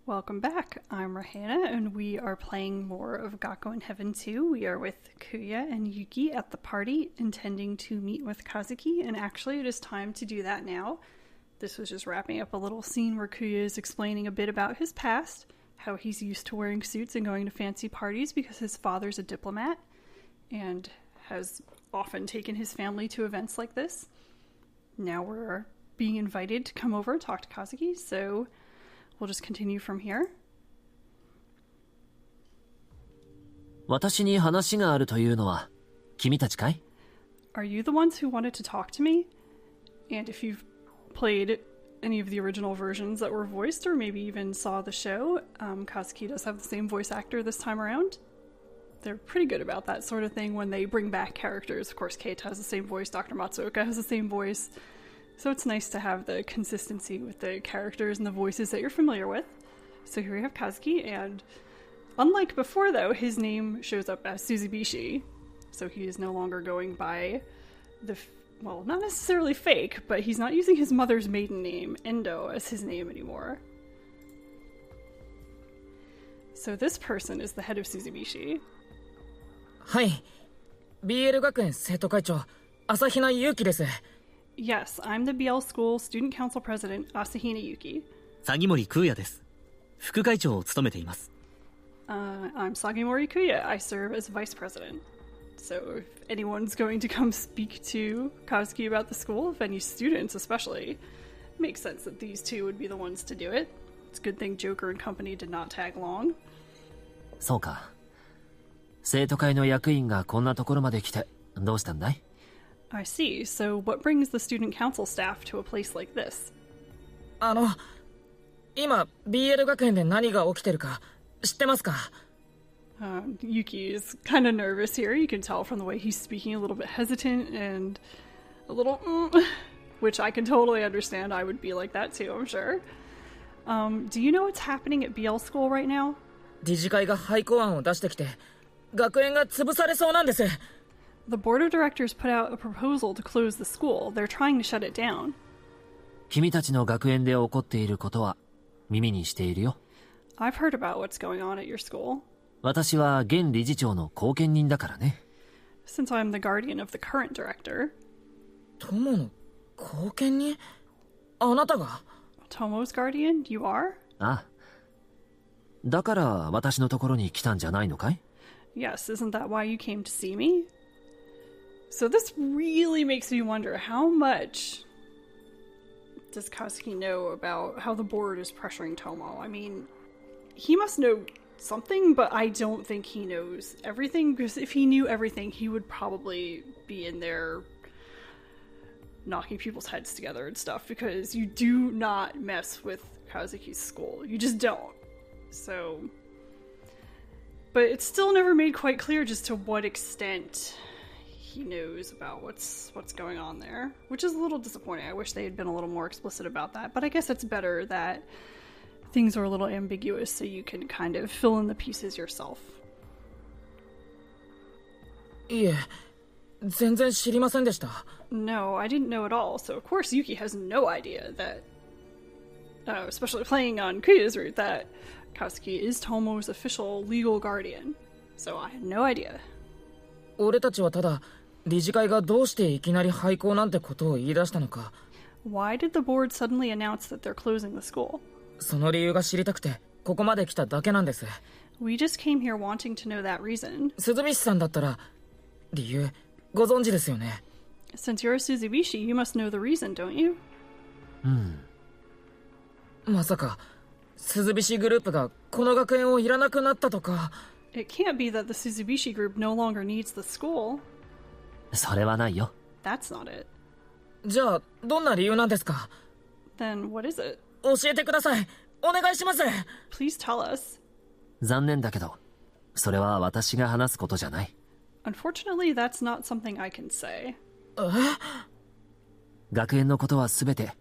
Welcome back. I'm Rahana, and we are playing more of Gakuen Heaven 2. We are with Kuya and Yuki at the party, intending to meet with Kazuki, and actually it is time to do that now. This was just wrapping up a little scene where Kuya is explaining a bit about his past, how he's used to wearing suits and going to fancy parties because his father's a diplomat, and has often taken his family to events like this. Now we're being invited to come over and talk to Kazuki, so we'll just continue from here. 私に話があるというのは君たちかい? Are you the ones who wanted to talk to me? And if you've played any of the original versions that were voiced, or maybe even saw the show, Kazuki does have the same voice actor this time around. They're pretty good about that sort of thing when they bring back characters. Of course, Keita has the same voice, Dr. Matsuoka has the same voice. So it's nice to have the consistency with the characters and the voices that you're familiar with. So here we have Kazuki, and unlike before though, his name shows up as Suzubishi. So he is no longer going by the, well, not necessarily fake, but he's not using his mother's maiden name, Endo, as his name anymore. So this person is the head of Suzubishi. はい、BL 学園生徒会長、朝比奈優希です。Yes, I'm the BL School Student Council President, Asahina Yuki. 鷺森空也です。副会長を務めています。I'm Sagimori Kuya. I serve as Vice President. So if anyone's going to come speak to Kazuki about the school, if any students especially, it makes sense that these two would be the ones to do it. It's a good thing Joker and company did not tag along. そうか。生徒会の役員がこんなところまで来てどうしたんだい? I see. So what brings the student council staff to a place like this? 今 BL 学園で何が起きてるか知ってますか? Yuki is kind of nervous here. You can tell from the way he's speaking, a little bit hesitant and a little which I can totally understand. I would be like that too, I'm sure. Do you know what's happening at BL school right now? 理事会が廃校案を出してきて学園が潰されそうなんです。The board of directors put out a proposal to close the school. They're trying to shut it down. 君たちの学園で起こっていることは耳にしているよ。I've heard about what's going on at your school. 私は現理事長の後見人だからね。Since I'm the guardian of the current director. 友の後見人? あなたが? Tomo's guardian? You are? ああ。だから私のところに来たんじゃないのかい? Yes, isn't that why you came to see me? So this really makes me wonder, how much does Kazuki know about how the board is pressuring Tomo? I mean, he must know something, but I don't think he knows everything, because if he knew everything, he would probably be in there knocking people's heads together and stuff, because you do not mess with Kazuki's school. You just don't. So, but it's still never made quite clear just to what extent he knows about what's going on there, which is a little disappointing. I wish they had been a little more explicit about that, but I guess it's better that things are a little ambiguous so you can kind of fill in the pieces yourself. いえ、全然知りませんでした。No, I didn't know at all. So of course Yuki has no idea that, especially playing on Kuya's route, that Kazuki is Tomo's official legal guardian. So I had no idea. 俺たちはただ理事会がどうしていきなり廃校なんてことを言い出したのか。 Why did the board suddenly announce that they're closing the school? その理由が知りたくてここまで来ただけなんです。 We just came here wanting to know that reason. 鈴菱さんだったら理由ご存知ですよね。 Since you're a Suzubishi, you must know the reason, don't you? まさか鈴菱グループがこの学園をいらなくなったとか。 It can't be that the Suzubishi group no longer needs the school. それはないよ。 That's not it. じゃあどんな理由なんですか? Then what is it? 教えてください。お願いします。 Please tell us. 残念だけど、それは私が話すことじゃない。 Unfortunately, that's not something I can say. 学園のことはすべて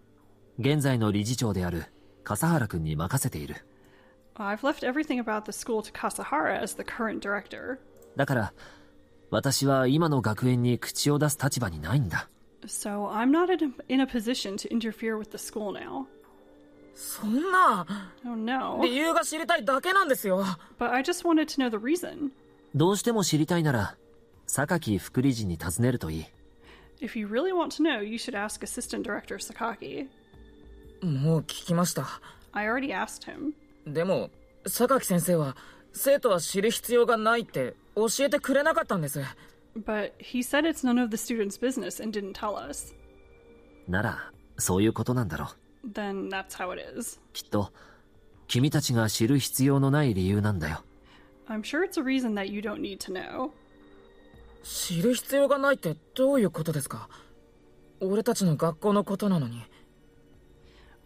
現在の理事長である笠原くんに任せている。 I've left everything about the school to Kasahara as the current director. だから私は今の学園に口を出す立場にないんだ。 So I'm not in a position to interfere with the school now. そんな Oh no. 理由が知りたいだけなんですよ。 But I just wanted to know the reason. どうしても知りたいなら、榊副理事に尋ねるといい。If you really want to know, you should ask Assistant Director Sakaki. もう聞きました。 I already asked him. でも榊先生は生徒は知る必要がないって教えてくれなかったんです。 But he said it's none of the students' business and didn't tell us. なら、そういうことなんだろう。Then that's how it is. きっと、君たちが知る必要のない理由なんだよ。I'm sure it's a reason that you don't need to know. 知る必要がないってどういうことですか？俺たちの学校のことなのに。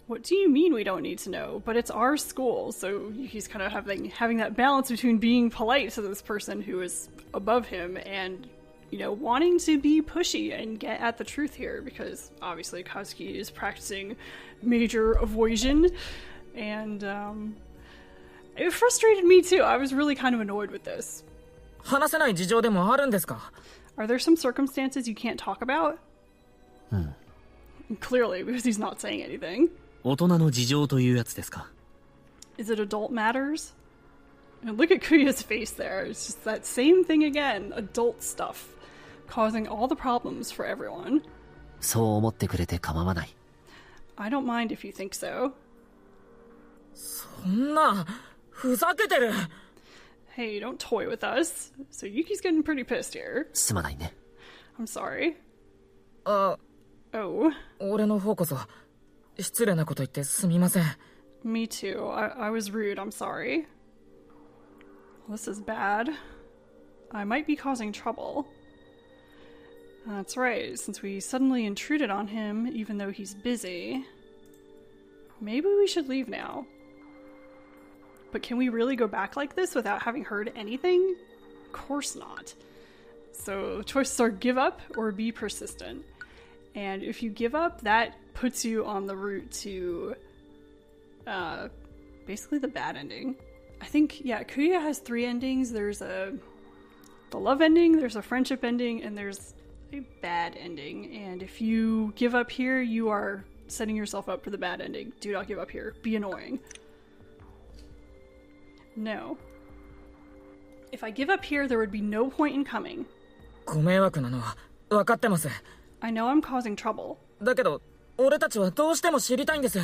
What do you mean we don't need to know? But it's our school, so he's kind of having that balance between being polite to this person who is above him and, you know, wanting to be pushy and get at the truth here, because obviously Kazuki is practicing major avoision, and it frustrated me too. I was really kind of annoyed with this. 話せない事情でもあるんですか？ Are there some circumstances you can't talk about? Clearly, because he's not saying anything. 大人の事情というやつですか。 Is it adult matters? And look at Kuya's face there. It's just that same thing again. Adult stuff. Causing all the problems for everyone. そう思ってくれて構わない。I don't mind if you think so. そんな、ふざけてる。 Hey, don't toy with us. So Yuki's getting pretty pissed here. すまないね。I'm sorry. あ、 Oh, 俺の方こそ失礼なこと言ってすみません。 me too. I was rude. I'm sorry. This is bad. I might be causing trouble. That's right, since we suddenly intruded on him, even though he's busy. Maybe we should leave now. But can we really go back like this without having heard anything? Of course not. So the choices are give up or be persistent. And if you give up, that puts you on the route to basically the bad ending. I think, yeah, Kuya has 3 endings. There's the love ending, there's a friendship ending, and there's a bad ending. And if you give up here, you are setting yourself up for the bad ending. Do not give up here. Be annoying. No. If I give up here, there would be no point in coming. ご迷惑なのは分かってます。 I know I'm causing trouble, だけど俺たちはどうしても知りたいんです。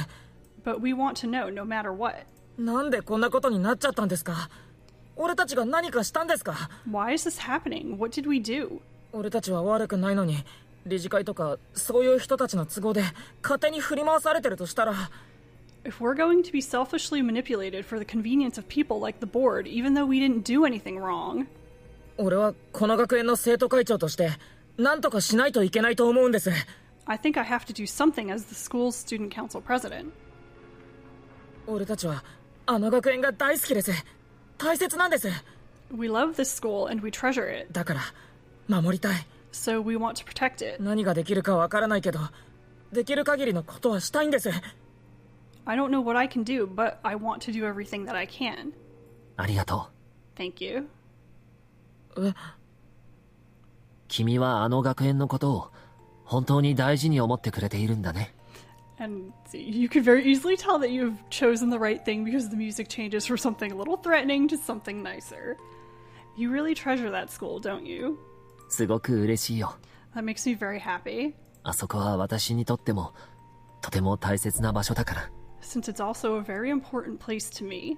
but we want to know no matter what. なんでこんなことになっちゃったんですか？俺たちが何かしたんですか？ Why is this happening? What did we do? 俺たちは悪くないのに、理事会とかそういう人たちの都合で勝手に振り回されてるとしたら。 If we're going to be selfishly manipulated for the convenience of people like the board, even though we didn't do anything wrong, 俺はこの学園の生徒会長として何とかしないといけないと思うんです。 I think I have to do something as the school's student council president. 俺たちはあの学園が大好きです。大切なんです。 We love this school and we treasure it, だから守りたい。 so we want to protect it. 何ができるかわからないけど、できる限りのことはしたいんです。 I don't know what I can do, but I want to do everything that I can. ありがとう。 Thank you. 君はあの学園のことを本当に大事に思ってくれているんだね。And you could very easily tell that you've chosen the right thing because the music changes from something a little threatening to something nicer. You really treasure that school, don't you? すごく嬉しいよ。 That makes me very happy, あそこは私にとってもとても大切な場所だから。 since it's also a very important place to me.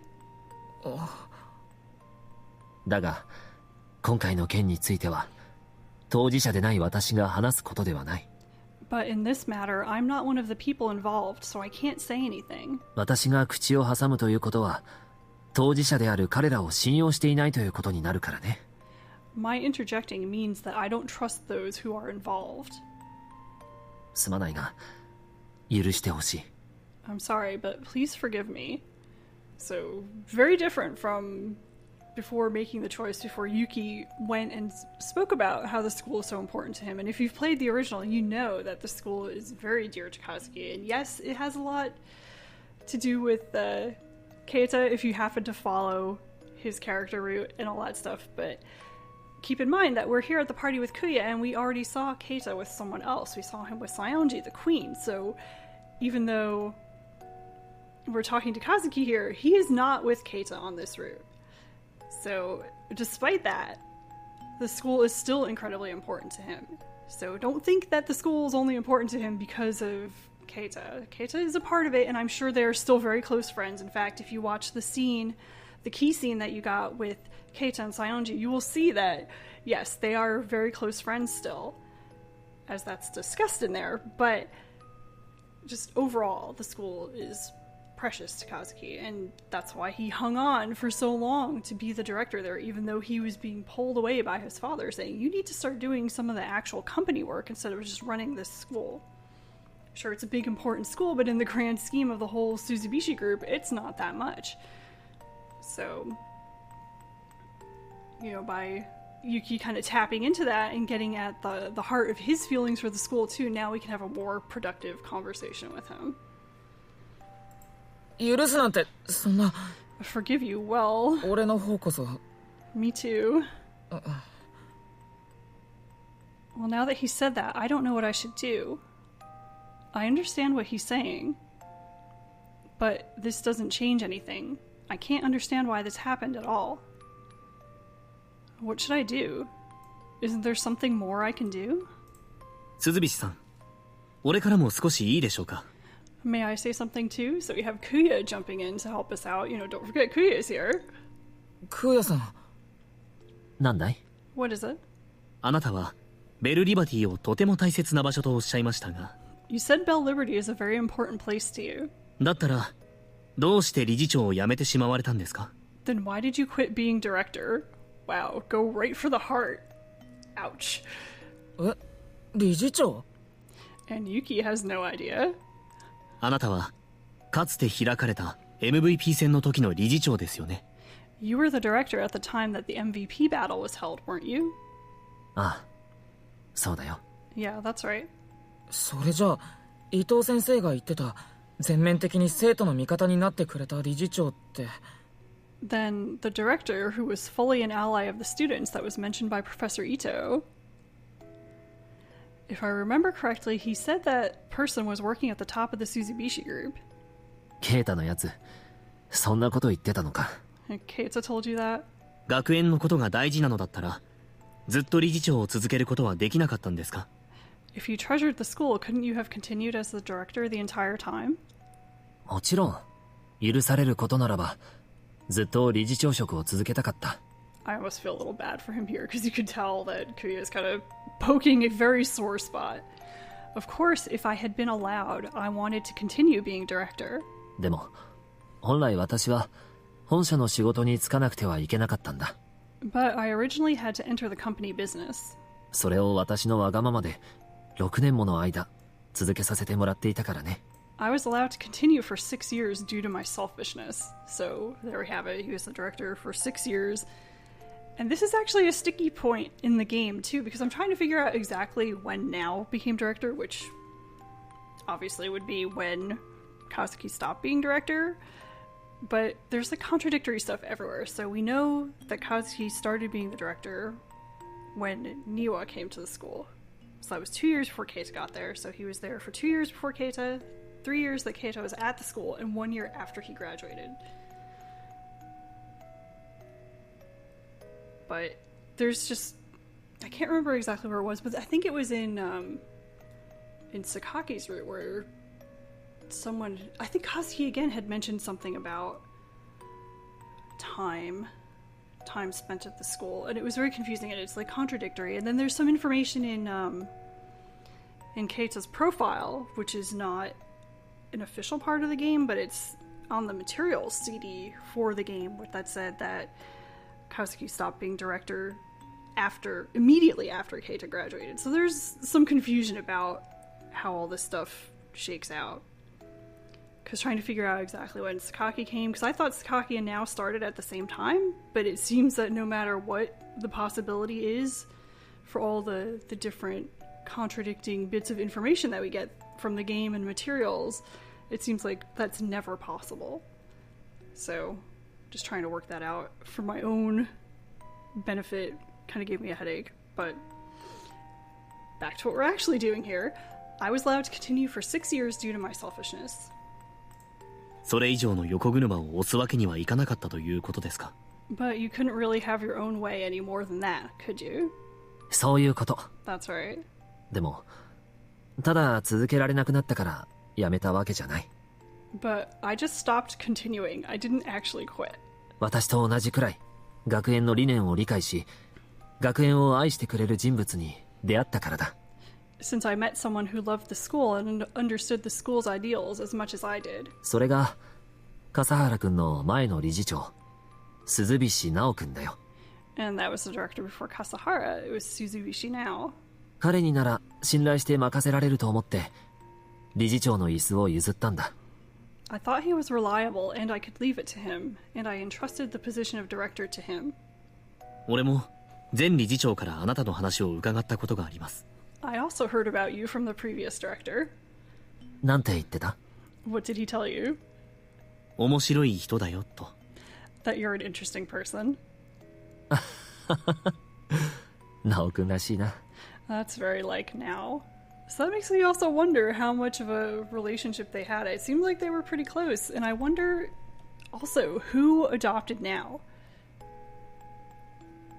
だが、今回の件については当事者でない私が話すことではない。 But in this matter, I'm not one of the people involved, so I can't say anything. 私が口を挟むということは当事者である彼らを信用していないということになるからね。 My interjecting means that I don't trust those who are involved. すまないが許してほしい。 I'm sorry, but please forgive me. So, very different from before making the choice, before Yuki went and spoke about how the school is so important to him. And if you've played the original, you know that the school is very dear to Kazuki. And yes, it has a lot to do with Keita if you happen to follow his character route and all that stuff. But keep in mind that we're here at the party with Kuya, and we already saw Keita with someone else. We saw him with Saionji, the queen. So even though we're talking to Kazuki here, he is not with Keita on this route. So, despite that, the school is still incredibly important to him. So don't think that the school is only important to him because of Keita. Keita is a part of it, and I'm sure they're still very close friends. In fact, if you watch the scene, the key scene that you got with Keita and Saionji, you will see that, yes, they are very close friends still, as that's discussed in there. But just overall, the school is precious to Kazuki, and that's why he hung on for so long to be the director there, even though he was being pulled away by his father, saying, you need to start doing some of the actual company work instead of just running this school. Sure, it's a big important school, but in the grand scheme of the whole Suzubishi group, it's not that much. So, you know, by Yuki kind of tapping into that and getting at the heart of his feelings for the school too, now we can have a more productive conversation with him. 許すなんてそんな Forgive you, well, 俺の方こそ me too. Well, now that he said that, I don't know what I should do. I understand what he's saying, but this doesn't change anything. I can't understand why this happened at all. What should I do? Isn't there something more I can do? 鈴菱さん、俺からも少しいいでしょうか。 May I say something too? So we have Kuya jumping in to help us out. You know, don't forget Kuya's here. クーヤさんなんだい？ What is it? あなたはベルリバティをとても大切な場所とおっしゃいましたが、 You said Bell Liberty is a very important place to you. だったらどうして理事長を辞めてしまわれたんですか？ Then why did you quit being director? Wow, go right for the heart. Ouch. え理事長 And Yuki has no idea. あなたはかつて開かれた MVP 戦の時の理事長ですよね。 You were the director at the time that the MVP battle was held, weren't you? ああ、そうだよ。 Yeah, that's right. それじゃあ伊藤先生が言ってた全面的に生徒の味方になってくれた理事長って Then the director, who was fully an ally of the students that was mentioned by Professor Ito, if I remember correctly, he said that person was working at the top of the Suzubishi group. ケイタのやつ、そんなこと言ってたのか。 And Keita told you that? 学園のことが大事なのだったらずっと理事長を続けることはできなかったんですか？ If you treasured the school, couldn't you have continued as the director the entire time? もちろん、許されることならば、ずっと理事長職を続けたかった。 I almost feel a little bad for him here, because you could tell that Kuya is kind of poking a very sore spot. Of course, if I had been allowed, I wanted to continue being director. でも、本来私は本社の仕事に就かなくてはいけなかったんだ。 But I originally had to enter the company business. それを私のわがままで6年もの間続けさせてもらっていたからね。 I was allowed to continue for 6 years due to my selfishness. So there we have it. He was the director for 6 years. And this is actually a sticky point in the game too, because I'm trying to figure out exactly when Now became director, which obviously would be when Kazuki stopped being director. But there's like contradictory stuff everywhere. So we know that Kazuki started being the director when Niwa came to the school. So that was 2 years before Keita got there. So he was there for 2 years before Keita, 3 years that Keita was at the school, and 1 year after he graduated. But there's just, I can't remember exactly where it was, but I think it was in Sakaki's route where someone, I think Kazuki again had mentioned something about time spent at the school, and it was very confusing and it's like contradictory. And then there's some information in Keita's profile, which is not an official part of the game, but it's on the materials CD for the game, that said that Kazuki stopped being director immediately after Keita graduated. So there's some confusion about how all this stuff shakes out. Because trying to figure out exactly when Sakaki came, because I thought Sakaki and Now started at the same time, but it seems that no matter what the possibility is for all the different contradicting bits of information that we get from the game and materials, it seems like that's never possible. So just trying to work that out for my own benefit kind of gave me a headache. But back to what we're actually doing here. I was allowed to continue for 6 years due to my selfishness. それ以上の横車を押すわけにはいかなかったということですか。 But you couldn't really have your own way any more than that, could you? そういうこと。 That's right. でも、ただ続けられなくなったからやめたわけじゃない。But I just stopped continuing. I didn't actually quit. 私と同じくらい学園の理念を理解し、学園を愛してくれる人物に出会ったからだ。Since I met someone who loved the school and understood the school's ideals as much as I did. それが笠原くんの前の理事長、鈴菱直くんだよ。And that was the director before Kasahara. It was Suzubishi now. 彼になら信頼して任せられると思って理事長の椅子を譲ったんだ。I thought he was reliable and I could leave it to him, and I entrusted the position of director to him. 俺も前理事長からあなたの話を伺ったことがあります。 I also heard about you from the previous director. なんて言ってた？ What did he tell you? 面白い人だよと。 That you're an interesting person. 直くんらしいな。 That's very like now. So that makes me also wonder how much of a relationship they had. It seemed like they were pretty close, and I wonder also who adopted now.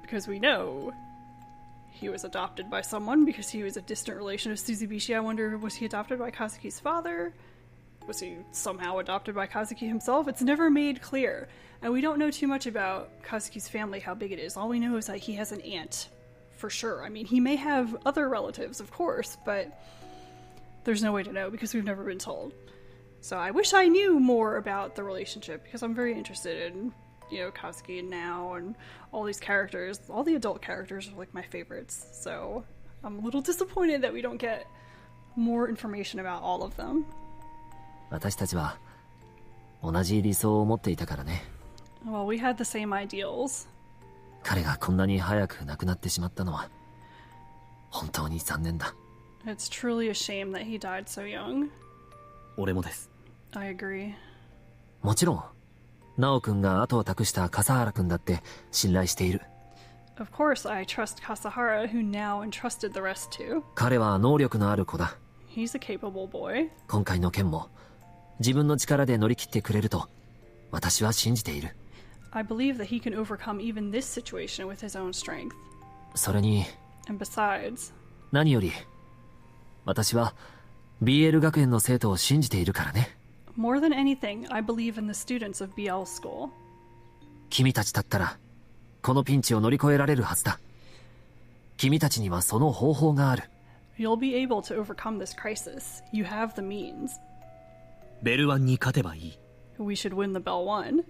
Because we know he was adopted by someone because he was a distant relation of Suzubishi. I wonder, was he adopted by Kazuki's father? Was he somehow adopted by Kazuki himself? It's never made clear. And we don't know too much about Kazuki's family, how big it is. All we know is that he has an aunt, for sure. I mean, he may have other relatives, of course, but there's no way to know because we've never been told. So I wish I knew more about the relationship because I'm very interested in, you know, Kazuki and Now and all these characters. All the adult characters are like my favorites. So I'm a little disappointed that we don't get more information about all of them. 私たちは同じ理想を持っていたからね。 Well, we had the same ideals. 彼がこんなに早く亡くなってしまったのは本当に残念だ。 It's truly a shame that he died so young. 俺もです。 I agree. もちろん直くんが後を託した笠原くんだって信頼している。 Of course, I trust Kasahara, who now entrusted the rest to. 彼は能力のある子だ。 He's a capable boy. 今回の件も自分の力で乗り切ってくれると私は信じている。 I believe that he can overcome even this situation with his own strength. それに And besides, 何より私は BL 学園の生徒を信じているからね。 more than anything, I believe in the students of BL School. 君たちだったらこのピンチを乗り越えられるはずだ。君たちにはその方法がある。 You'll be able to overcome this crisis. You have the means. ベルワンに勝てばいい。 We should win the Bell One.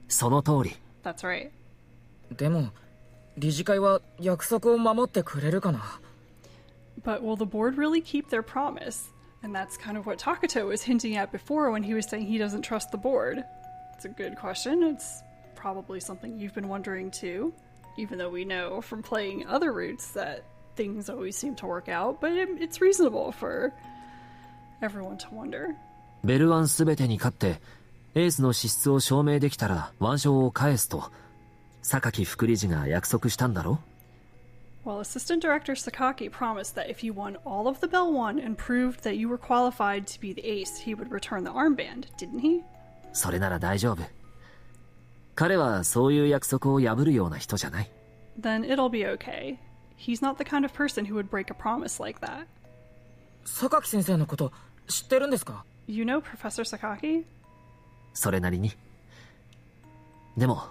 その通り。 That's right. でも理事会は約束を守ってくれるかな。 But will the board really keep their promise? And that's kind of what Takato was hinting at before when he was saying he doesn't trust the board. It's a good question. It's probably something you've been wondering too, even though we know from playing other routes that things always seem to work out, but it's reasonable for everyone to wonder. ベルワンすべてに勝ってエースの資質を証明できたら腕章を返すと榊副理事が約束したんだろ。 Well, Assistant Director Sakaki promised that if you won all of the Bell One and proved that you were qualified to be the ace, he would return the armband, didn't he? それなら大丈夫。彼はそういう約束を破るような人じゃない。 Then it'll be okay. He's not the kind of person who would break a promise like that. 榊先生のこと知ってるんですか？ You know Professor Sakaki? それなりに。でも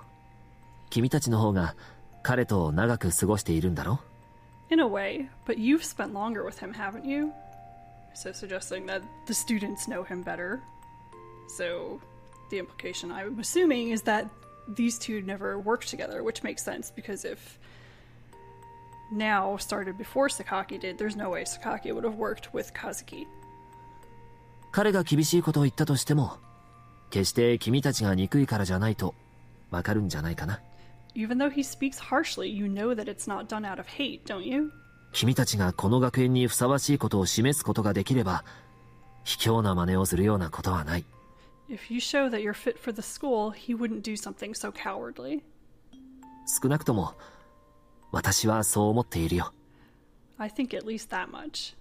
君たちの方が彼と長く過ごしているんだろ？ In a way, but you've spent longer with him, haven't you? So suggesting that the students know him better. So the implication I'm assuming is that these two never worked together, which makes sense because if Now started before Sakaki did, there's no way Sakaki would have worked with Kazuki. 彼が厳しいことを言ったとしても決して君たちが憎いからじゃないとわかるんじゃないかな。 Even though he speaks harshly, you know that it's not done out of hate, don't you? 君たちがこの学園にふさわしいことを示すことができれば卑怯な真似をするようなことはない。 If you show that you're fit for the school, he wouldn't do something so cowardly. 少なくとも私はそう思っているよ。 I think at least that much.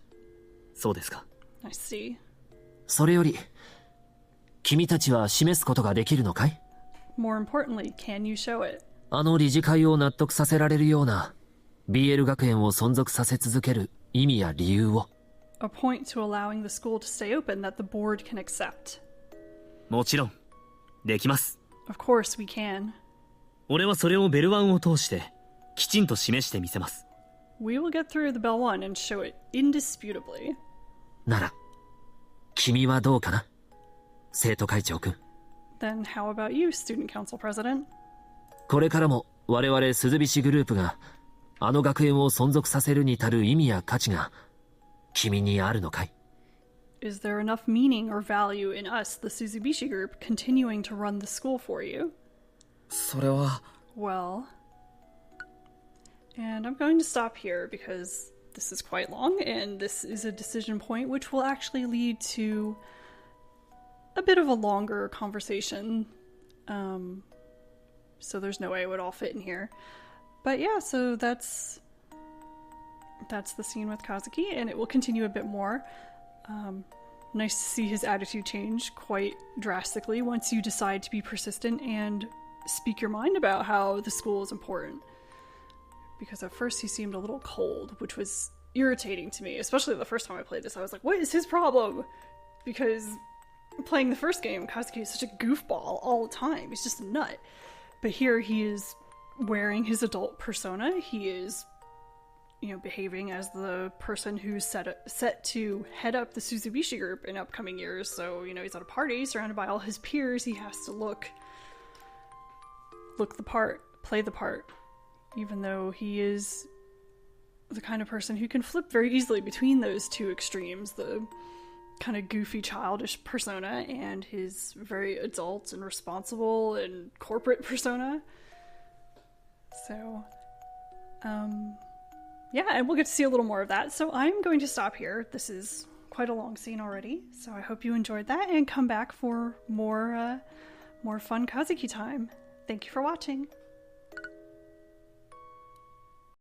そうですか。 I see. それより君たちは示すことができるのかい？ More importantly, can you show it? あの理事会を納得させられるような BL 学園を存続させ続ける意味や理由を。A point to allowing the school to stay open that the board can accept. もちろんできます。 Of course we can. 俺はそれをベルワンを通してきちんと示してみせます。 We will get through the Bell One and show it indisputably. なら君はどうかな、生徒会長くん。 Then how about you, Student Council President? これからも我々鈴菱グループがあの学園を存続させるに足る意味や価値が君にあるのかい？ Is there enough meaning or value in us, the Suzubishi Group, continuing to run the school for you? それは Well, and I'm going to stop here because this is quite long and this is a decision point which will actually lead to a bit of a longer conversation. So there's no way it would all fit in here. But yeah, so that's the scene with Kazuki, and it will continue a bit more. Nice to see his attitude change quite drastically once you decide to be persistent and speak your mind about how the school is important. Because at first he seemed a little cold, which was irritating to me, especially the first time I played this. I was like, what is his problem? Because playing the first game, Kazuki is such a goofball all the time. He's just a nut. But here he is wearing his adult persona. He is, behaving as the person who's set to head up the Suzubishi group in upcoming years. So, he's at a party surrounded by all his peers. He has to look the part, play the part, even though he is the kind of person who can flip very easily between those two extremes, the kind of goofy, childish persona and his very adult and responsible and corporate persona. So, yeah, and we'll get to see a little more of that. So I'm going to stop here. This is quite a long scene already, so I hope you enjoyed that and come back for more fun Kazuki time. Thank you for watching.